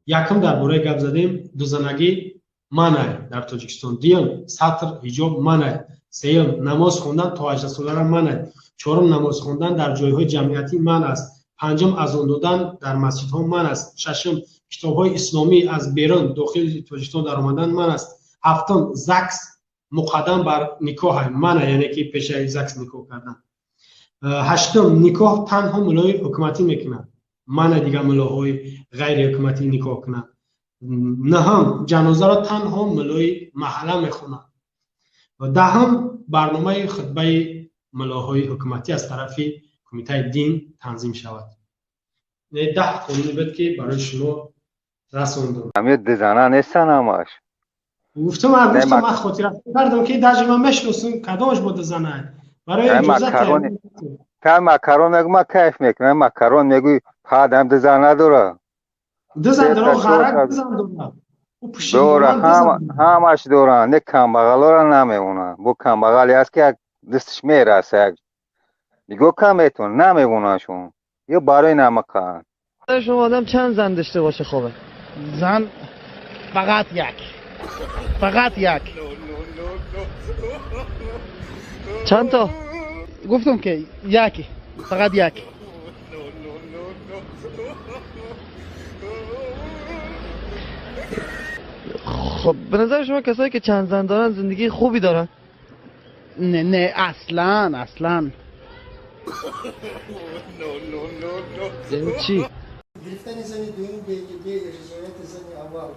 якам дар бораи гап задем дузанагӣ манъ дар Тоҷикистон, дуюм сатр ҳиҷоб манъ, сеюм намоз хондан то 18 солара манъ, чорум намоз хондан дар ҷойҳои ҷамъиятӣ манъ аст, панҷум азон додан дар масҷидҳо манъ аст, шашум китобҳои исломӣ аз берун дохили Тоҷикистон даромадан манъ аст, ҳафтум ЗАГС муқаддам бар никоҳ манъ, яъне ки пешаи ЗАГС никоҳ кардан, ҳаштум никоҳ танҳо мулои ҳукуматӣ мекунад, манъ дига мулоҳои ғайри ҳукуматӣ никоҳ кунад, наҳам ҷанозаро танҳо мулои маҳалла мехонад, даҳам барномаи хутбаи мулоҳои ҳукуматӣ аз тарафи кумитаи дин танзим шавад. 10 қонуни буд ки барои шумо расондум. Ҳамин дизана нестан ҳамаш. гуфтам ман хотира кардам ки даже ман мешносам кадомаш бо дизана. Барои иҷозат та макарон мегӯ ма кайф мекунам, макарон мегӯ падам дизана дора. Дизан дора ғарак дизан дора. ҳамаш доран, не камбағалора намевонанд. Бо камбағали аст ки як дистиш мераса, як нигоҳ кам метавон, намевонанд шумо. ё барои намакан. شما آدم چند زن داشته باشه خوبه؟ زن فقط یک. چند تا؟ گفتم که یکی، فقط یک. خب به نظر شما کسایی که چند زن دارن زندگی خوبی دارن؟ نه اصلا. یعنی چی؟ گرفتن زن دوم به رضایت زن اول.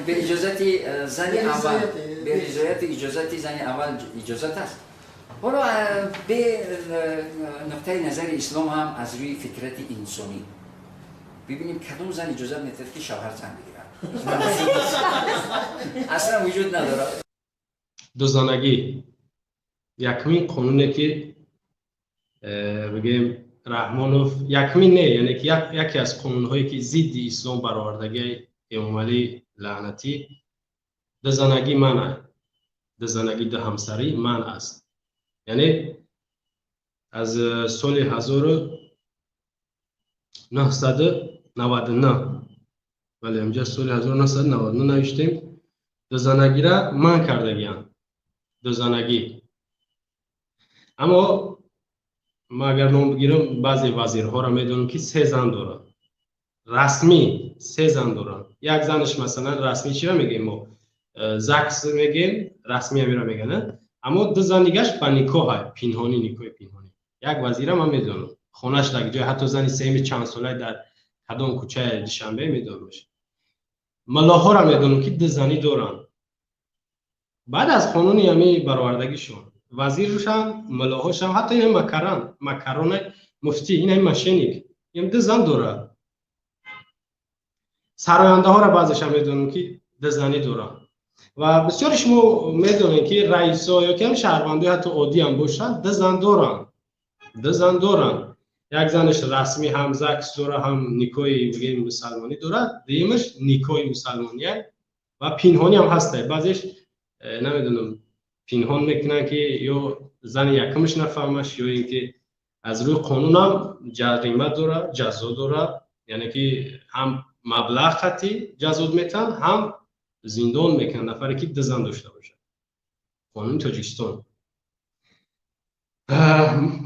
به اجازت زن اول، به اجازت زن اول اجازت است. حالا به نقطه نظر اسلام هم از روی فطرت انسانی ببینیم کدوم زن اجازت نداره که شوهر زن بگیرن. اصلا وجود نداره. дузанагӣ якмин қонуне ки бигем раҳмонов якмин не, яъне ки яке аз қонунҳое ки зидди ислом баровардагии эмомалӣ лаънатӣ дузанагӣ манъ, дузанагӣ дуҳамсарӣ манъ аст. яъне аз соли 1999 вале инҷа соли 1999 навиштем дузанагиро манъ кардагиянд. дузанагӣ. Аммо ма агар ном бигирам баъзе вазирҳоро медонам ки 3 зан дорад. Расмӣ 3 зан дорад. Як занаш масалан расмӣ чира мегем мо? ЗАГС мегем, расмӣ амира мегана. Аммо 2 зан дигаш ба никоҳа, пинҳонӣ, никоҳи пинҳонӣ. Як вазира ман медонам. хонаш дар ҷой ҳатто зани сеюми чанд солаи дар кадом кӯчаи Душанбе медонам. Малоҳоро медонам ки 2 зани доранд. بعد از قانون یمی برآوردگیشون وزیرشون ملاهاشون حتی این مکران مفتی این مشینیک این 2 زن داره. سراینده ها را بعضش هم میدونم که 2 زنی داره و بسیاری شما میدونید که رئیسا یا که هم شهروندی حتی عادی هم باشن 2 زن دارن. 2 زن دارن. یک زنش رسمی هم زاکس داره، هم نیکوی بگیم مسلمانی داره، دیگه‌اش نیکوی مسلمانیه و پنهانی هم هسته. بعضیش نمیدونم پنهان میکنن که یا زن یکمش نفهمش یا اینکه از روی قانون هم جریمه داره، جزا داره، یعنی که هم مبلغ خطی جزا میتن هم زندان میکنن نفری که 2 زن داشته باشه. قانون تاجیکستان.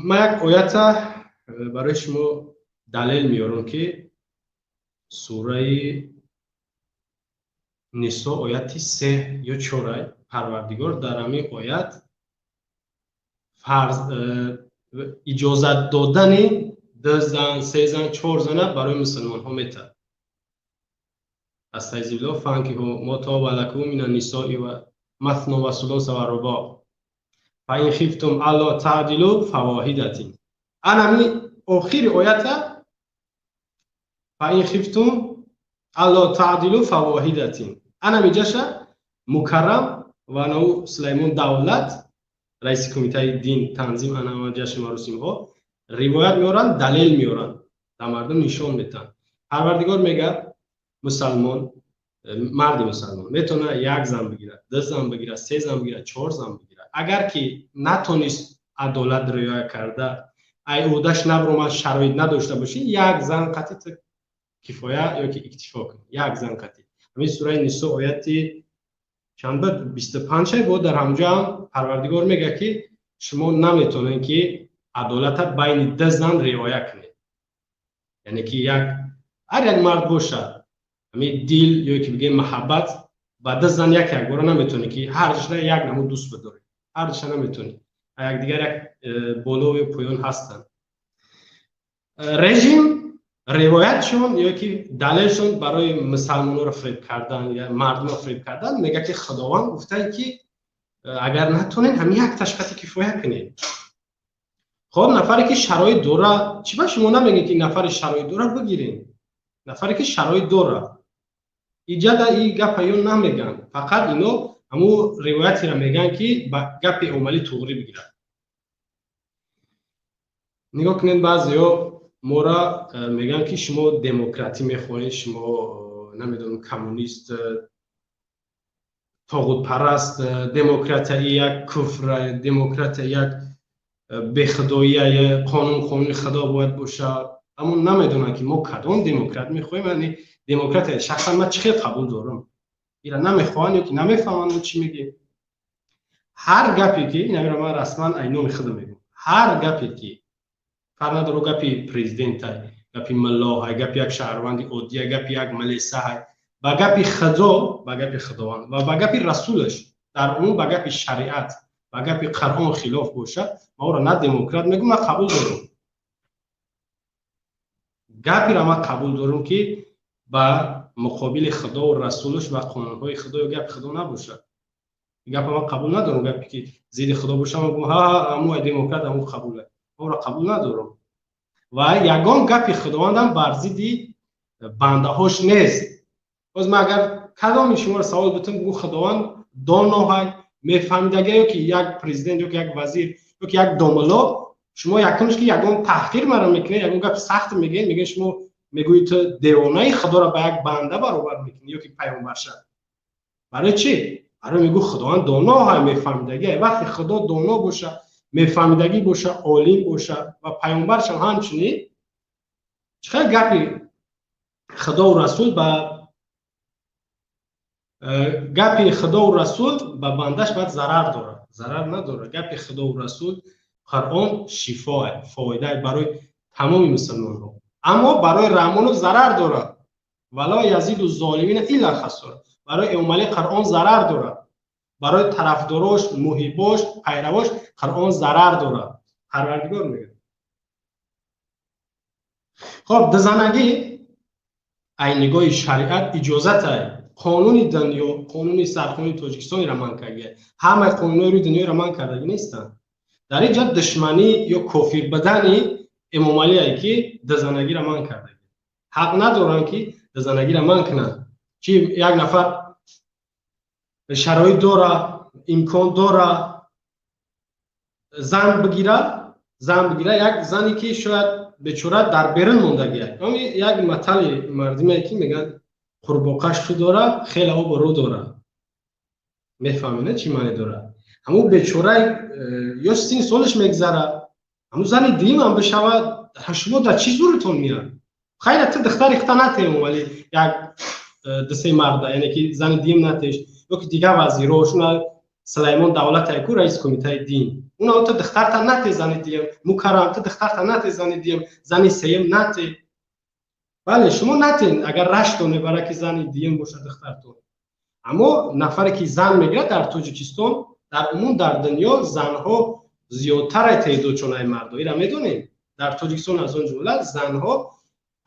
من یک آیت برای شما دلیل میارم که سوره نسا آیت 3 یا 4 پروردگار در همین آیت اجازت دادن 2 زن، 3 زن، 4 زن برای مسلمان ها میده. استعیذ بالله فانکحوا ما طاب لکم من النساء و مثنی و ثلاث و رباع فإن خفتم الا تعدلوا فواحدة. همین آخر آیت فإن خفتم الا تعدلوا فواحدة. همین جاشه مکرم و نو سلیمان دولت رئیس کمیته دین تنظیم انجام جشن مراسم ها روایت میارن، دلیل میارن، در مردم نشان میدن. پروردگار میگه مسلمان، مرد مسلمان میتونه 1 زن بگیره، 2 زن بگیره، 3 زن بگیره، 4 زن بگیره. اگر که نتونست عدالت رعایت کرده ای اودش نبرومد شرایط نداشته باشی یک زن قطعی کفایه یا که اکتفا کنی یک زن قطعی. همین سوره نساء آیت چند بود 25 بود در همجا هم پروردگار میگه که شما نمیتونین که عدالت بین دو زن رعایت کنید. یعنی که هر یک مرد باشه همین دیل یا که بگیم محبت با دو زن یک بار نمیتونه که هر جشن یک نمو دوست بداره. هر جشن نمیتونه. یک دیگر یک بالا و پایان هستن. رژیم روایتشون یا که دلیلشون برای مسلمان‌ها رو فریب کردن یا مردم رو فریب کردن میگه که خداوند گفته که اگر نتونین هم یک تشخیص کفایه کنید. خب نفری که شرایط داره چی به شما نمیگه که نفر شرایط داره بگیرین. نفری که شرایط داره ایجاد این گپ ایون نمیگن، فقط اینو همو روایتی رو میگن که با گپ عملی توغری بگیرن. نگاه کنین بعضیا ما را میگن که شما دموکراتی میخواهید، شما نمیدونم کمونیست، طاغوت پرست، دموکراتی یک کفر، دموکراتی یک بخدایی، قانون خدا باید باشه. اما نمیدونن که ما کدام دموکرات میخوایم. یعنی دموکرات شخصا من چه قبول دارم اینا نمیخوان یا که نمیفهمن چی میگه. هر گپی که اینا رو من رسما اینو خودم میگم، هر گپی که فرق نداره گپی پرزیدنت، گپی ملا، گپی یک شهروند عادی، گپی یک ملیسه، با گپی خدا، با گپی خداوند و با گپی رسولش در اون با گپی شریعت و گپی قرآن خلاف باشه، ما را نه دموکرات میگم نه قبول دارم. گپی را ما قبول دارم که با مقابل خدا و رسولش و قانونهای خدا و گپ خدا نباشه. گپ ما قبول ندارم، گپی که زید خدا باشه ما گفتم ها همو دموکرات همو قبوله، ما را قبول ندارم. و یگان گپی خداوند هم بر ضد بنده هاش نیست. باز ما اگر کدام شما را سوال بتونم بگو خداوند دانای میفهمیده که یک پرزیدنت یا یک وزیر یا که یک داملا شما یکمش که یگان تحقیر مرا میکنه، یگان گپ سخت میگه شما میگویید تو دیوانه خدا را به یک بنده برابر میکنی یا که پیامبر شد. برای چی؟ برای میگو خداوند دانا های میفهمیدگی. وقتی خدا دانا باشه، میفهمیدگی باشه، عالم باشه و پیامبرش هم همچنین، چقدر گپی خدا و رسول به بندش باید ضرر داره، ضرر نداره. گپی خدا و رسول قرآن شفا فایده برای تمام مسلمان ها، اما برای رحمان ضرر داره. ولا یزید الظالمین الا خسارا. برای عملی قرآن ضرر داره، برای طرفداراش، محباش، پیرواش قرآن ضرر داره. پروردگار میگه. خب دزنگی این نگاه شریعت اجازت های قانون دنیا، قانون سرخانه تاجیکستان را من کرده، همه قانونای روی دنیا را من کرده نیستن. در اینجا دشمنی یا کافر بدنی امام علی ای که دزنگی را من کرده، حق ندارن که دزنگی را من کنن. چی یک نفر شرایط داره، امکان داره زن بگیره، یک زنی که شاید بیچاره در بیرون موندگیه. اما یک مثال مردمی که میگن قرباقش رو داره، خیلی آب رو داره. میفهمینه چی معنی داره؟ همون بیچاره یا 30 سالش میگذره، همون زن دیم هم بشود، شما در چی زورتون میاد؟ خیلی تا دختر اختناته ولی یک دسته مرد، یعنی که زن دیم نتش یا که دیگه وزیراشون سلیمان دولت ایکو رئیس کمیته دین، اونا تا دختر تا نته زن دیم، مکرم تا دختر تا نته زن دیم، زن سیم نته. بله شما نتین اگر رشتونه برای که زن دیم باشه دخترتون. اما نفری که زن میگیره در تاجیکستان، در عموم در دنیا زنها زیادتر تعداد چون ای مردایی را میدونید. در تاجیکستان از اون جمله زنها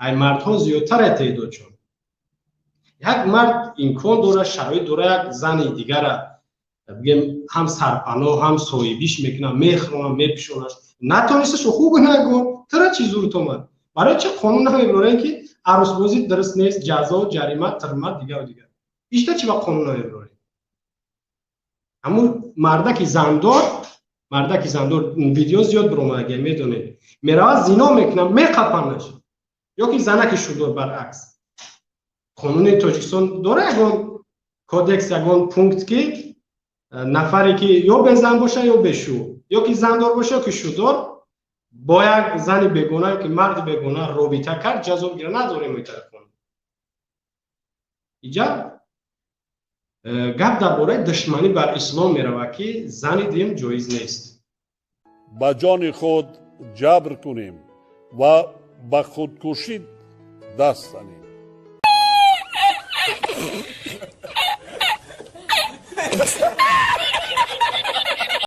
ای مردها زیادتر تعداد چون. یک مرد امکان داره، شرایط داره، یک زن دیگر بگیم هم سرپناه هم صاحبیش میکنه، میخرونه، میپشونش، نتونستش خوب نگو ترا چی زورت اومد؟ برای چه قانون نمیبرن که عروس بازی درست نیست، جزا و جریمه ترمت دیگه و دیگه. ایشتا چی با قانون نمیبرن؟ اما مردکی زندار ویدیو زیاد برام اگه میدونید میره زنا میکنه، میقپنش، یا که زنکی شده برعکس. قانون تاجیکستان داره یگان کودکس، یگان پونکت که نفری که یا به زن باشه یا به شو، یا که زندار باشه یا که شودار، با یک زن بیگناه که مرد بیگناه رابطه کرد جزا بگیره، نداریم این طرف قانون. اینجا گپ درباره دشمنی بر اسلام میرود که زن دیم جایز نیست. به جان خود جبر کنیم و به خودکشی دست زنیم.